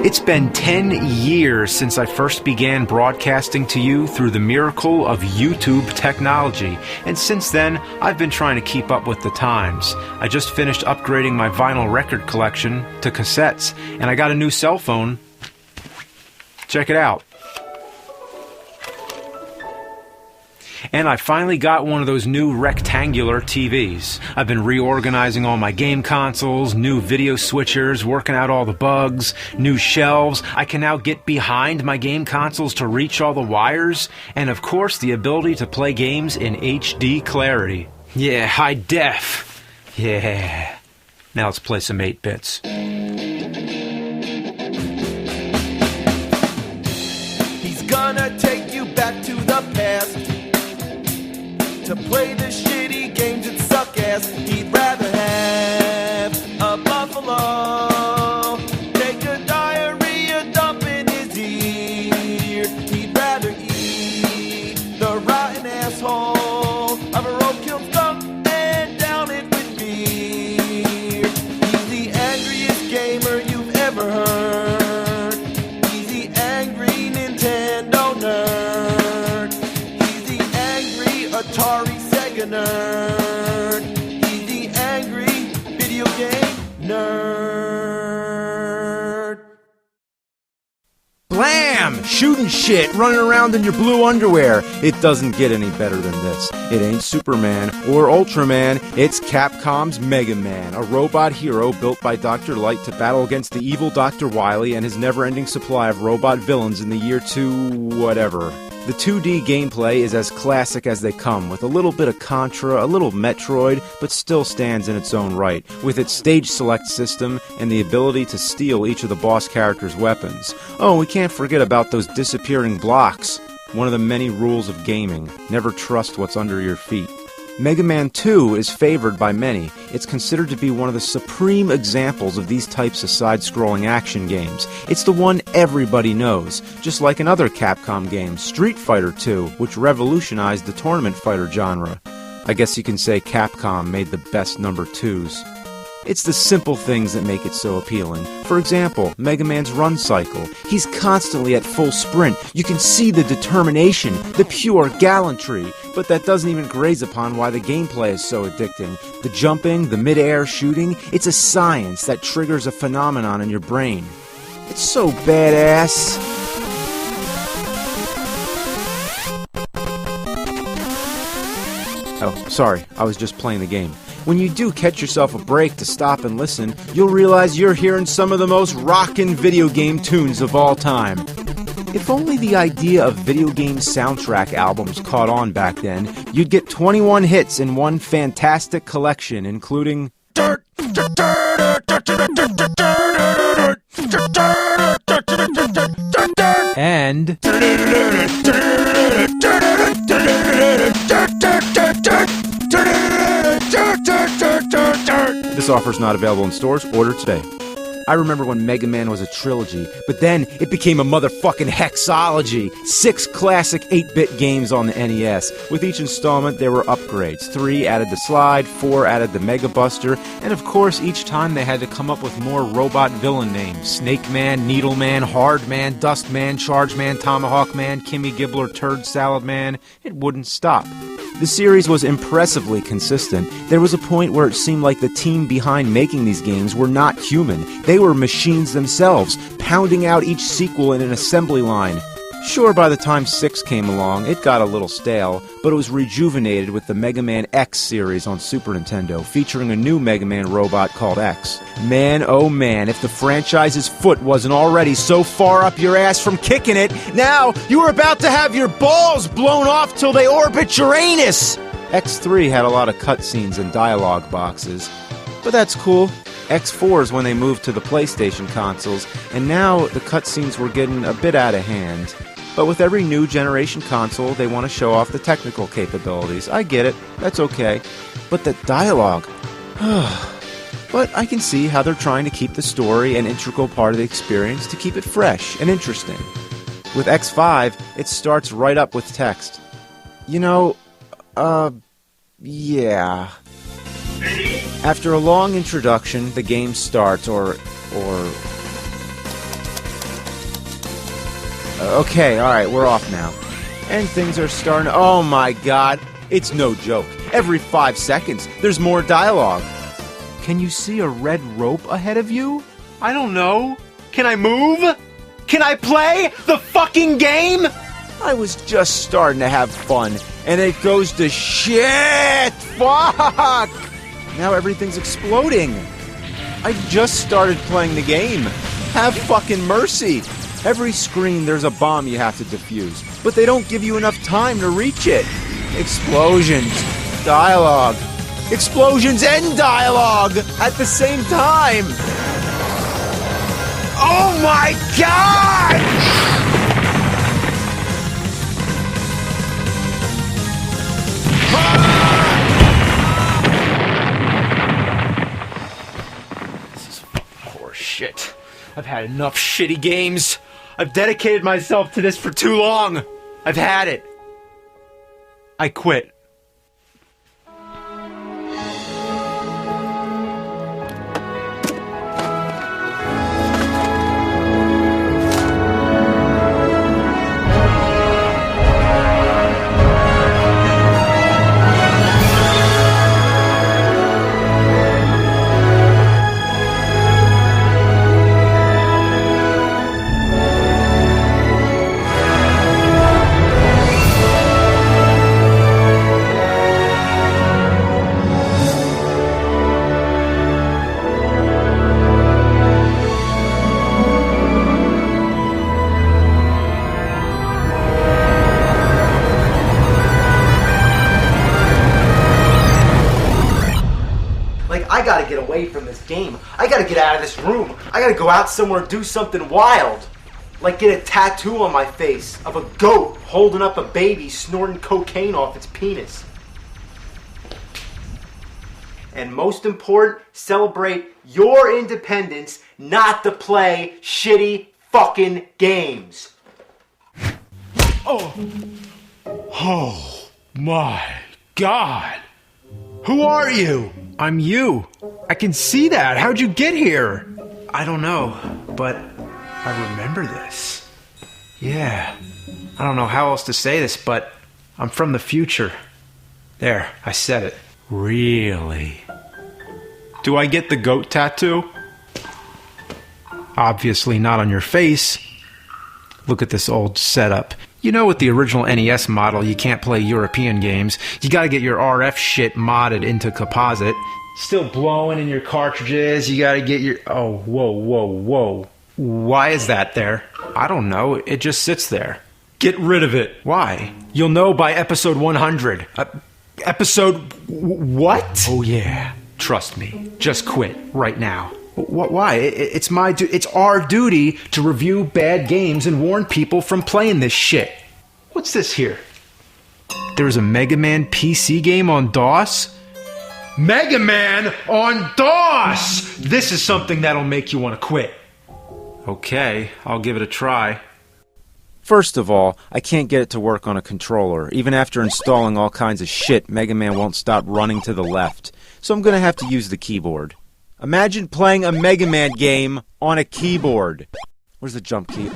It's been 10 years since I first began broadcasting to you through the miracle of YouTube technology, and since then, I've been trying to keep up with the times. I just finished upgrading my vinyl record collection to cassettes, and I got a new cell phone. Check it out. And I finally got one of those new rectangular TVs. I've been reorganizing all my game consoles, new video switchers, working out all the bugs, new shelves. I can now get behind my game consoles to reach all the wires, and of course the ability to play games in HD clarity. Yeah, high def. Yeah. Now let's play some 8-bits. He's gonna take you back to the past to play the shitty games that suck ass. He'd rather have a buffalo take a diarrhea dump in his ear. He'd rather eat the rotten asshole of a roadkill skunk and down it with beer. He's the angriest gamer you've ever heard. He's the angry Nintendo nerd. He's the angry Atari Sega nerd. He's the angry video game nerd. Blam! Shooting shit, running around in your blue underwear. It doesn't get any better than this. It ain't Superman or Ultraman. It's Capcom's Mega Man, a robot hero built by Dr. Light to battle against the evil Dr. Wily and his never-ending supply of robot villains in the year 2... whatever. The 2D gameplay is as classic as they come, with a little bit of Contra, a little Metroid, but still stands in its own right, with its stage select system and the ability to steal each of the boss character's weapons. Oh, we can't forget about those disappearing blocks. One of the many rules of gaming. Never trust what's under your feet. Mega Man 2 is favored by many. It's considered to be one of the supreme examples of these types of side-scrolling action games. It's the one everybody knows, just like another Capcom game, Street Fighter 2, which revolutionized the tournament fighter genre. I guess you can say Capcom made the best number 2s. It's the simple things that make it so appealing. For example, Mega Man's run cycle. He's constantly at full sprint. You can see the determination, the pure gallantry. But that doesn't even graze upon why the gameplay is so addicting. The jumping, the mid-air shooting, it's a science that triggers a phenomenon in your brain. It's so badass. Oh, sorry, I was just playing the game. When you do catch yourself a break to stop and listen, you'll realize you're hearing some of the most rockin' video game tunes of all time. If only the idea of video game soundtrack albums caught on back then, you'd get 21 hits in one fantastic collection, including... and... This offer's not available in stores. Order today. I remember when Mega Man was a trilogy, but then it became a motherfucking hexology. 6 classic 8-bit games on the NES. With each installment, there were upgrades. 3 added the slide, 4 added the Mega Buster, and of course, each time they had to come up with more robot villain names. Snake Man, Needle Man, Hard Man, Dust Man, Charge Man, Tomahawk Man, Kimmy Gibbler, Turd Salad Man. It wouldn't stop. The series was impressively consistent. There was a point where it seemed like the team behind making these games were not human. They were machines themselves, pounding out each sequel in an assembly line. Sure, by the time 6 came along, it got a little stale, but it was rejuvenated with the Mega Man X series on Super Nintendo, featuring a new Mega Man robot called X. Man, oh man, if the franchise's foot wasn't already so far up your ass from kicking it, now you were about to have your balls blown off till they orbit Uranus! X3 had a lot of cutscenes and dialogue boxes, but that's cool. X4 is when they moved to the PlayStation consoles, and now the cutscenes were getting a bit out of hand. But with every new generation console, they want to show off the technical capabilities. I get it. That's okay. But the dialogue... But I can see how they're trying to keep the story an integral part of the experience to keep it fresh and interesting. With X5, it starts right up with text. You know, yeah. After a long introduction, the game starts, or Okay, alright, we're off now. And things are starting... Oh my god, it's no joke. Every 5 seconds, there's more dialogue. Can you see a red rope ahead of you? I don't know. Can I move? Can I play the fucking game? I was just starting to have fun, and it goes to shit! Fuck! Now everything's exploding. I just started playing the game. Have fucking mercy. Every screen there's a bomb you have to defuse, but they don't give you enough time to reach it. Explosions, dialogue, explosions and dialogue at the same time. Oh my god! This is horse shit. I've had enough shitty games. I've dedicated myself to this for too long. I've had it. I quit. I gotta get away from this game. I gotta get out of this room. I gotta go out somewhere and do something wild. Like get a tattoo on my face of a goat holding up a baby snorting cocaine off its penis. And most important, celebrate your independence, not to play shitty fucking games. Oh my God. Who are you? I'm you. I can see that. How'd you get here? I don't know, but I remember this. Yeah. I don't know how else to say this, but I'm from the future. There, I said it. Really? Do I get the goat tattoo? Obviously not on your face. Look at this old setup. You know, with the original NES model, you can't play European games. You gotta get your RF shit modded into Composite. Still blowing in your cartridges, you gotta get your... Oh, whoa. Why is that there? I don't know, it just sits there. Get rid of it. Why? You'll know by episode 100. What? Oh yeah, trust me. Just quit, right now. Why? It's our duty to review bad games and warn people from playing this shit. What's this here? There's a Megaman PC game on DOS? Megaman on DOS! This is something that'll make you want to quit. Okay, I'll give it a try. First of all, I can't get it to work on a controller. Even after installing all kinds of shit, Mega Man won't stop running to the left. So I'm gonna have to use the keyboard. Imagine playing a Mega Man game on a keyboard. Where's the jump key?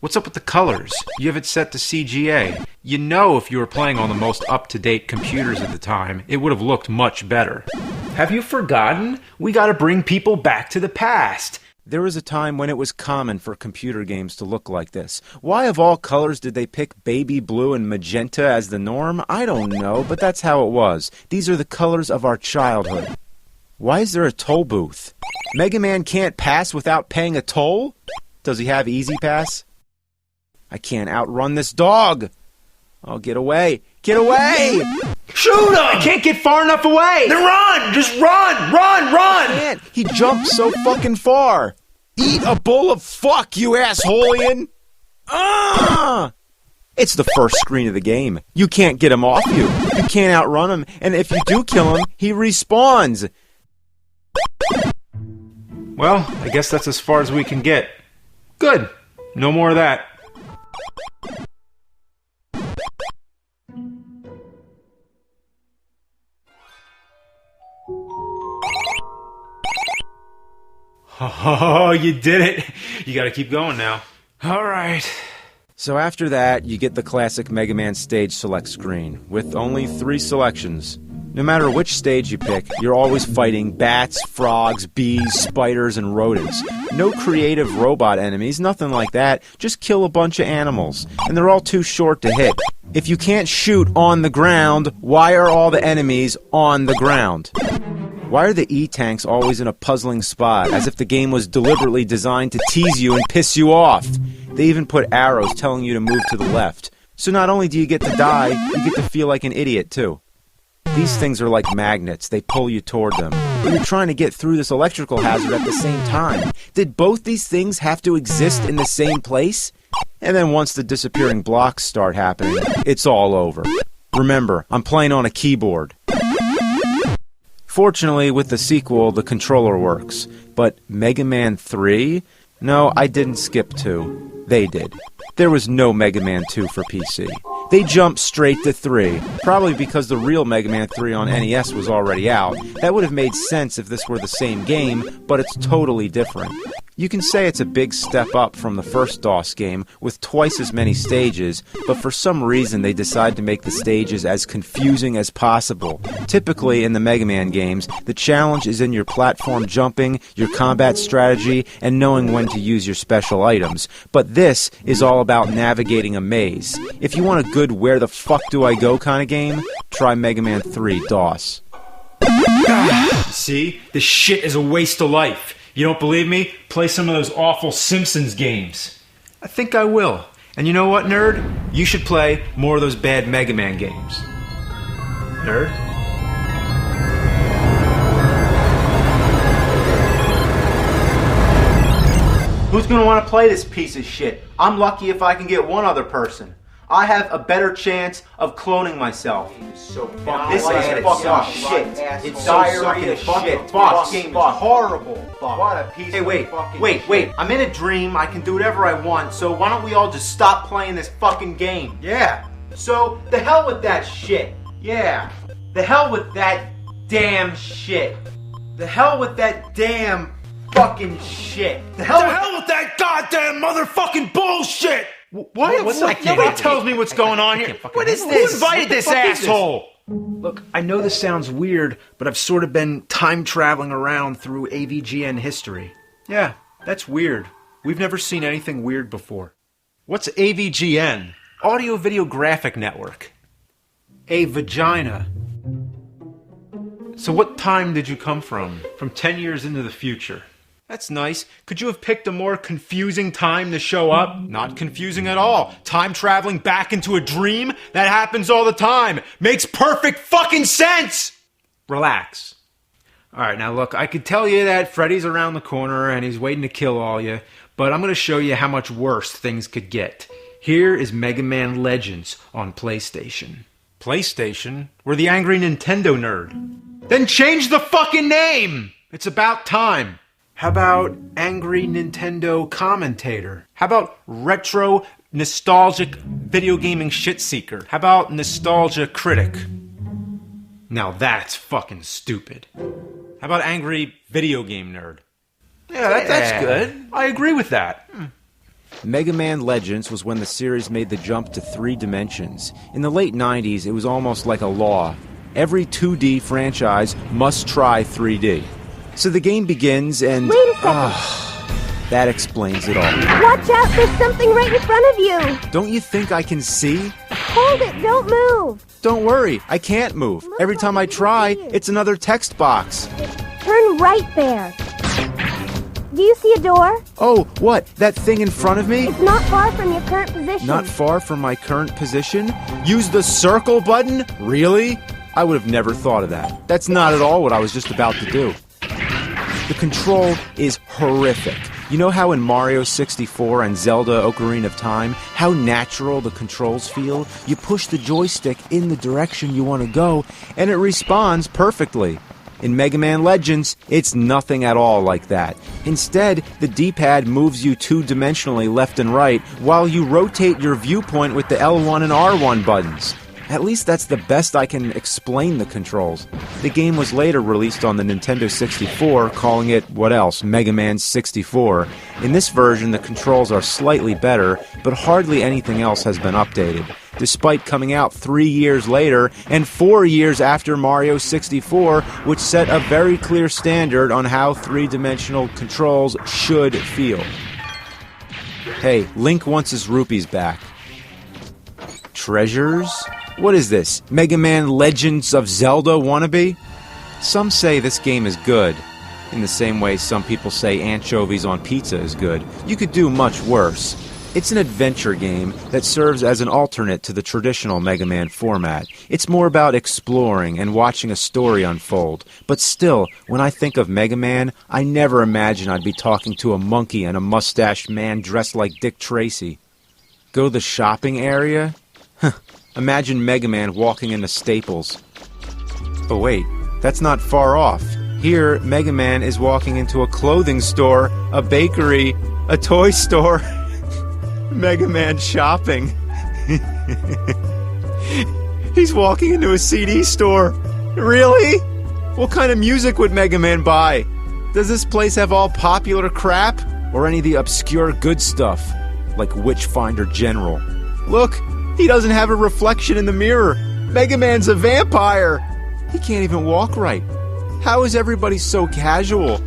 What's up with the colors? You have it set to CGA. You know if you were playing on the most up-to-date computers at the time, it would have looked much better. Have you forgotten? We gotta bring people back to the past. There was a time when it was common for computer games to look like this. Why of all colors did they pick baby blue and magenta as the norm? I don't know, but that's how it was. These are the colors of our childhood. Why is there a toll booth? Mega Man can't pass without paying a toll? Does he have Easy Pass? I can't outrun this dog. Oh, get away. Get away! Shoot him! I can't get far enough away! Then run! Just run! Run! I can't. He jumped so fucking far. Eat a bowl of fuck, you assholeian! It's the first screen of the game. You can't get him off you. You can't outrun him, and if you do kill him, he respawns. Well, I guess that's as far as we can get. Good. No more of that. Oh, you did it. You gotta keep going now. All right. So after that, you get the classic Mega Man stage select screen, with only 3 selections. No matter which stage you pick, you're always fighting bats, frogs, bees, spiders, and rodents. No creative robot enemies, nothing like that. Just kill a bunch of animals. And they're all too short to hit. If you can't shoot on the ground, why are all the enemies on the ground? Why are the E-tanks always in a puzzling spot, as if the game was deliberately designed to tease you and piss you off? They even put arrows telling you to move to the left. So not only do you get to die, you get to feel like an idiot too. These things are like magnets. They pull you toward them. But you're trying to get through this electrical hazard at the same time. Did both these things have to exist in the same place? And then once the disappearing blocks start happening, it's all over. Remember, I'm playing on a keyboard. Fortunately, with the sequel, the controller works. But Mega Man 3? No, I didn't skip 2. They did. There was no Mega Man 2 for PC. They jumped straight to 3, probably because the real Mega Man 3 on NES was already out. That would have made sense if this were the same game, but it's totally different. You can say it's a big step up from the first DOS game, with twice as many stages, but for some reason they decide to make the stages as confusing as possible. Typically, in the Mega Man games, the challenge is in your platform jumping, your combat strategy, and knowing when to use your special items. But this is all about navigating a maze. If you want a good where the fuck do I go kind of game, try Mega Man 3 DOS. See? This shit is a waste of life. You don't believe me? Play some of those awful Simpsons games. I think I will. And you know what, nerd? You should play more of those bad Mega Man games. Nerd? Who's gonna want to play this piece of shit? I'm lucky if I can get one other person. I have a better chance of cloning myself. So This is fucking shit. It's diarrhea shit. Boss, game is horrible. What a piece of fucking shit. Wait. I'm in a dream. I can do whatever I want. So why don't we all just stop playing this fucking game? Yeah. So the hell with that shit. Yeah. The hell with that damn shit. The hell with that damn fucking shit. The hell with that goddamn motherfucking bullshit. Nobody tells me what's going on here. What is this? Who invited this asshole? Look, I know this sounds weird, but I've sort of been time traveling around through AVGN history. Yeah, that's weird. We've never seen anything weird before. What's AVGN? Audio Video Graphic Network. A vagina. So what time did you come from? From 10 years into the future. That's nice. Could you have picked a more confusing time to show up? Not confusing at all. Time traveling back into a dream? That happens all the time. Makes perfect fucking sense! Relax. Alright, now look, I could tell you that Freddy's around the corner and he's waiting to kill all you, but I'm going to show you how much worse things could get. Here is Mega Man Legends on PlayStation. PlayStation? We're the angry Nintendo nerd. Then change the fucking name! It's about time. How about Angry Nintendo Commentator? How about Retro Nostalgic Video Gaming Shit Seeker? How about Nostalgia Critic? Now that's fucking stupid. How about Angry Video Game Nerd? Yeah, that's good. I agree with that. Mega Man Legends was when the series made the jump to 3 dimensions. In the late 90s, it was almost like a law. Every 2D franchise must try 3D. So the game begins and... Wait a second. That explains it all. Watch out, there's something right in front of you. Don't you think I can see? Hold it, don't move. Don't worry, I can't move. Every time I try, it's another text box. Turn right there. Do you see a door? Oh, what? That thing in front of me? It's not far from your current position. Not far from my current position? Use the circle button? Really? I would have never thought of that. That's not at all what I was just about to do. The control is horrific. You know how in Mario 64 and Zelda Ocarina of Time, how natural the controls feel? You push the joystick in the direction you want to go, and it responds perfectly. In Mega Man Legends, it's nothing at all like that. Instead, the D-pad moves you 2-dimensionally left and right, while you rotate your viewpoint with the L1 and R1 buttons. At least that's the best I can explain the controls. The game was later released on the Nintendo 64, calling it, what else, Mega Man 64. In this version, the controls are slightly better, but hardly anything else has been updated, despite coming out 3 years later and 4 years after Mario 64, which set a very clear standard on how three-dimensional controls should feel. Hey, Link wants his rupees back. Treasures? What is this? Mega Man Legends of Zelda wannabe? Some say this game is good. In the same way some people say anchovies on pizza is good. You could do much worse. It's an adventure game that serves as an alternate to the traditional Mega Man format. It's more about exploring and watching a story unfold. But still, when I think of Mega Man, I never imagine I'd be talking to a monkey and a mustached man dressed like Dick Tracy. Go to the shopping area? Imagine Mega Man walking into Staples. Oh wait, that's not far off. Here, Mega Man is walking into a clothing store, a bakery, a toy store. Mega Man shopping. He's walking into a CD store. Really? What kind of music would Mega Man buy? Does this place have all popular crap? Or any of the obscure good stuff? Like Witchfinder General. Look! He doesn't have a reflection in the mirror. Mega Man's a vampire. He can't even walk right. How is everybody so casual?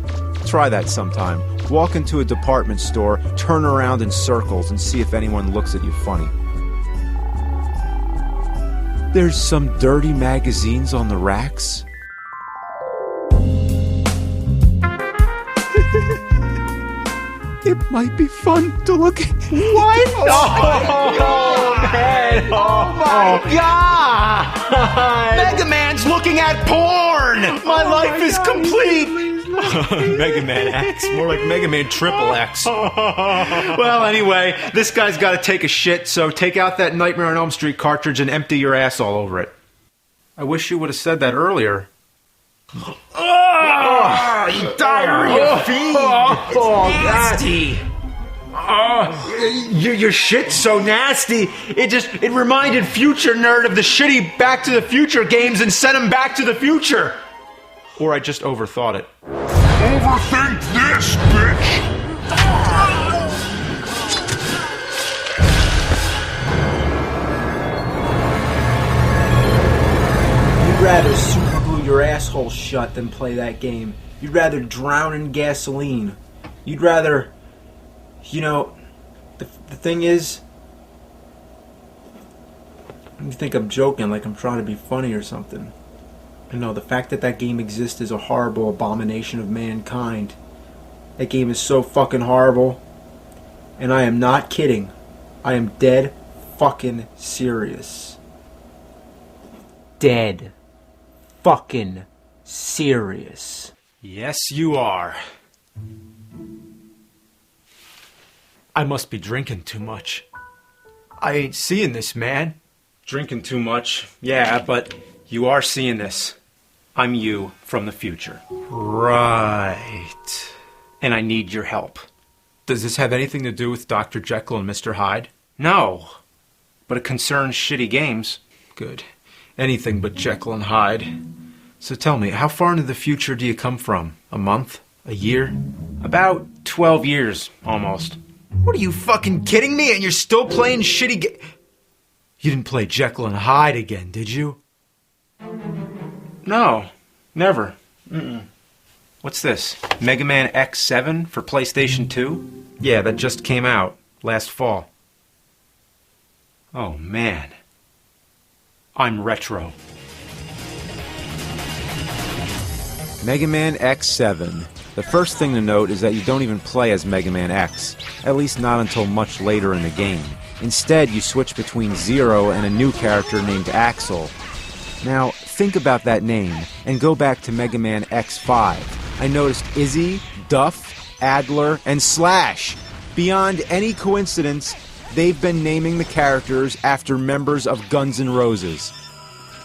Try that sometime. Walk into a department store, turn around in circles, and see if anyone looks at you funny. There's some dirty magazines on the racks. It might be fun to look at. What? Oh, man! Oh my God! Mega Man's looking at porn! My life is complete! Mega Man X, more like Mega Man Triple X. Well, anyway, this guy's got to take a shit, so take out that Nightmare on Elm Street cartridge and empty your ass all over it. I wish you would have said that earlier. You diarrhea fiend! Oh, Nasty! Your shit's so nasty. It reminded Future Nerd of the shitty Back to the Future games and sent him back to the future. Or I just overthought it. Overthink this, bitch! You'd rather super glue your asshole shut than play that game. You'd rather drown in gasoline. You'd rather... You know, the thing is... You think I'm joking, like I'm trying to be funny or something. I know, the fact that that game exists is a horrible abomination of mankind. That game is so fucking horrible. And I am not kidding. I am dead fucking serious. Dead fucking serious. Yes, you are. I must be drinking too much. I ain't seeing this, man. Drinking too much. Yeah, but you are seeing this. I'm you from the future. Right. And I need your help. Does this have anything to do with Dr. Jekyll and Mr. Hyde? No. But it concerns shitty games. Good. Anything but Jekyll and Hyde. So tell me, how far into the future do you come from? A month? A year? About 12 years, almost. What, are you fucking kidding me? And you're still playing shitty You didn't play Jekyll and Hyde again, did you? No, never. What's this? Mega Man X7 for PlayStation 2? Yeah, that just came out last fall. Oh, man. I'm retro. Mega Man X7. The first thing to note is that you don't even play as Mega Man X, at least not until much later in the game. Instead, you switch between Zero and a new character named Axel. Now, think about that name, and go back to Mega Man X5. I noticed Izzy, Duff, Adler, and Slash. Beyond any coincidence, they've been naming the characters after members of Guns N' Roses.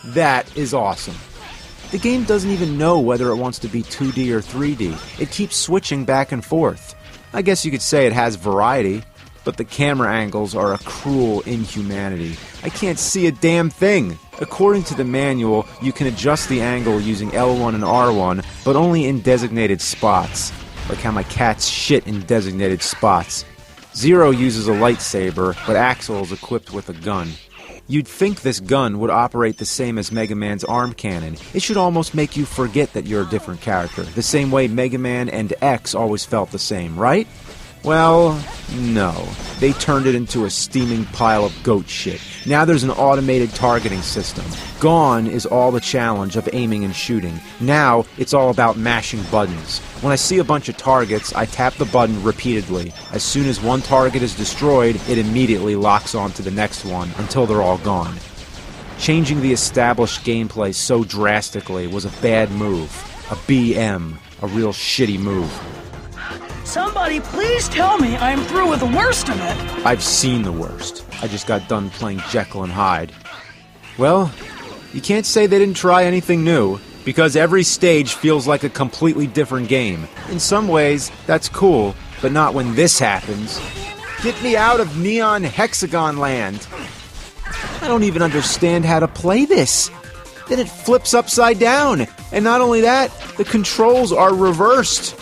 That is awesome. The game doesn't even know whether it wants to be 2D or 3D. It keeps switching back and forth. I guess you could say it has variety, but the camera angles are a cruel inhumanity. I can't see a damn thing. According to the manual, you can adjust the angle using L1 and R1, but only in designated spots. Like how my cats shit in designated spots. Zero uses a lightsaber, but Axel is equipped with a gun. You'd think this gun would operate the same as Mega Man's arm cannon. It should almost make you forget that you're a different character, the same way Mega Man and X always felt the same, right? Well, no. They turned it into a steaming pile of goat shit. Now there's an automated targeting system. Gone is all the challenge of aiming and shooting. Now it's all about mashing buttons. When I see a bunch of targets, I tap the button repeatedly. As soon as one target is destroyed, it immediately locks on to the next one until they're all gone. Changing the established gameplay so drastically was a bad move. A BM. A real shitty move. Somebody please tell me I'm through with the worst of it. I've seen the worst. I just got done playing Jekyll and Hyde. Well, you can't say they didn't try anything new, because every stage feels like a completely different game. In some ways, that's cool, but not when this happens. Get me out of Neon Hexagon Land. I don't even understand how to play this. Then it flips upside down. And not only that, the controls are reversed.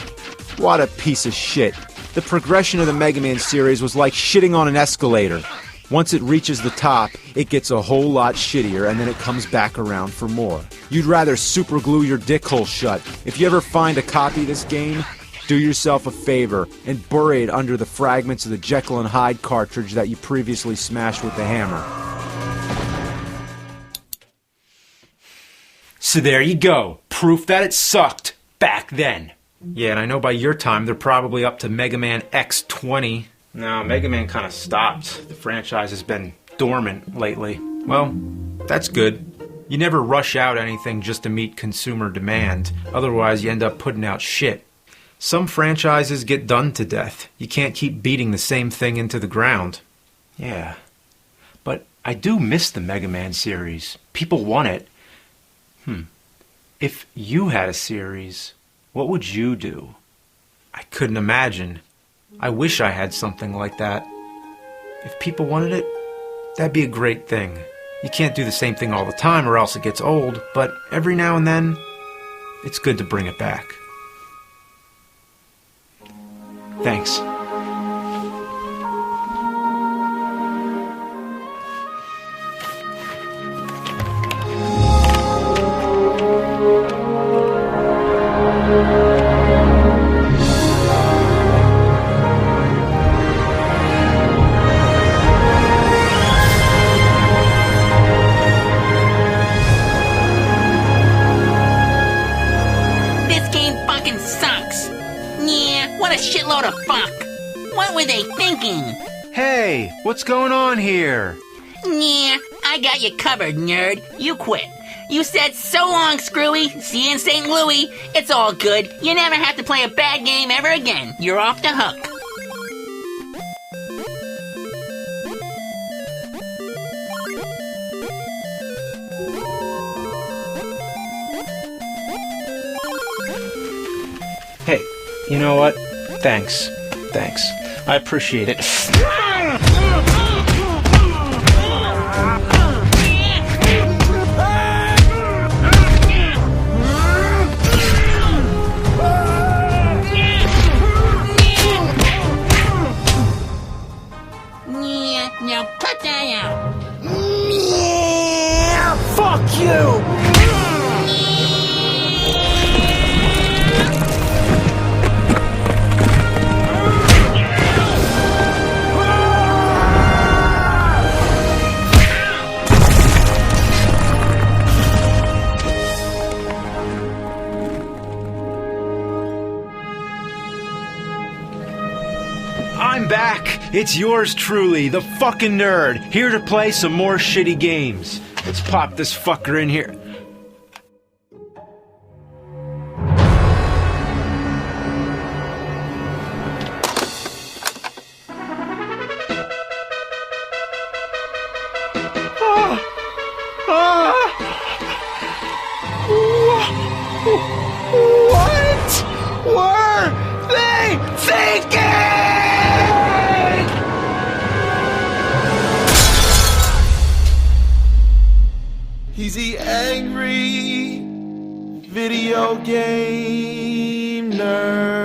What a piece of shit. The progression of the Mega Man series was like shitting on an escalator. Once it reaches the top, it gets a whole lot shittier, and then it comes back around for more. You'd rather super glue your dick hole shut. If you ever find a copy of this game, do yourself a favor and bury it under the fragments of the Jekyll and Hyde cartridge that you previously smashed with the hammer. So there you go. Proof that it sucked back then. Yeah, and I know by your time they're probably up to Mega Man X20. No, Mega Man kind of stopped. The franchise has been dormant lately. Well, that's good. You never rush out anything just to meet consumer demand. Otherwise, you end up putting out shit. Some franchises get done to death. You can't keep beating the same thing into the ground. Yeah. But I do miss the Mega Man series. People want it. If you had a series, what would you do? I couldn't imagine. I wish I had something like that. If people wanted it, that'd be a great thing. You can't do the same thing all the time or else it gets old, but every now and then, it's good to bring it back. Thanks. Hey, what's going on here? Yeah, I got you covered, nerd. You quit. You said so long, Screwy. See you in St. Louis. It's all good. You never have to play a bad game ever again. You're off the hook. Hey, you know what? Thanks. I appreciate it. Now put that out. Fuck you! I'm back! It's yours truly, the fucking nerd, here to play some more shitty games. Let's pop this fucker in here. What were they thinking? He's the angry video game nerd.